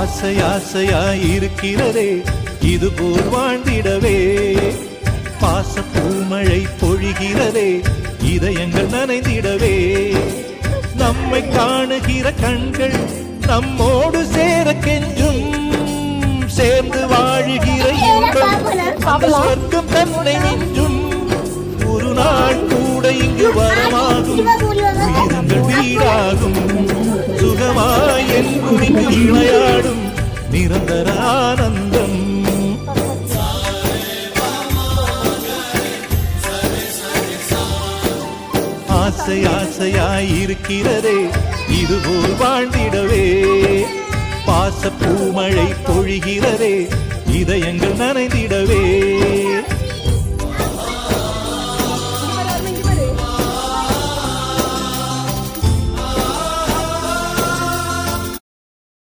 ஆசை ஆசையாயிருக்கிறதே இதுபோல் வாழ்ந்திடவே. பாச பூமழை பொழிகிறதே இதயங்கள் நனைந்திடவே. நம்மை காணுகிற கண்கள் நம்மோடு சேர கெஞ்சும். சேர்ந்து வாழுகிற இன்பம் சொர்க்கம் தன்னை மிஞ்சும். ஒரு நாள் கூட இங்கு வரமாகும், உயிரங்கள் வீடாகும். சுகமாய் என் குடிக்கு விளையாடும் நிரந்தர ஆனந்தம். ஆசை ஆசையாயிருக்கிறதே இதுபோல் வாழ்ந்திடவே. பாச பூமழை பொழிகிறதே இதயங்கள் நனைந்திடவே.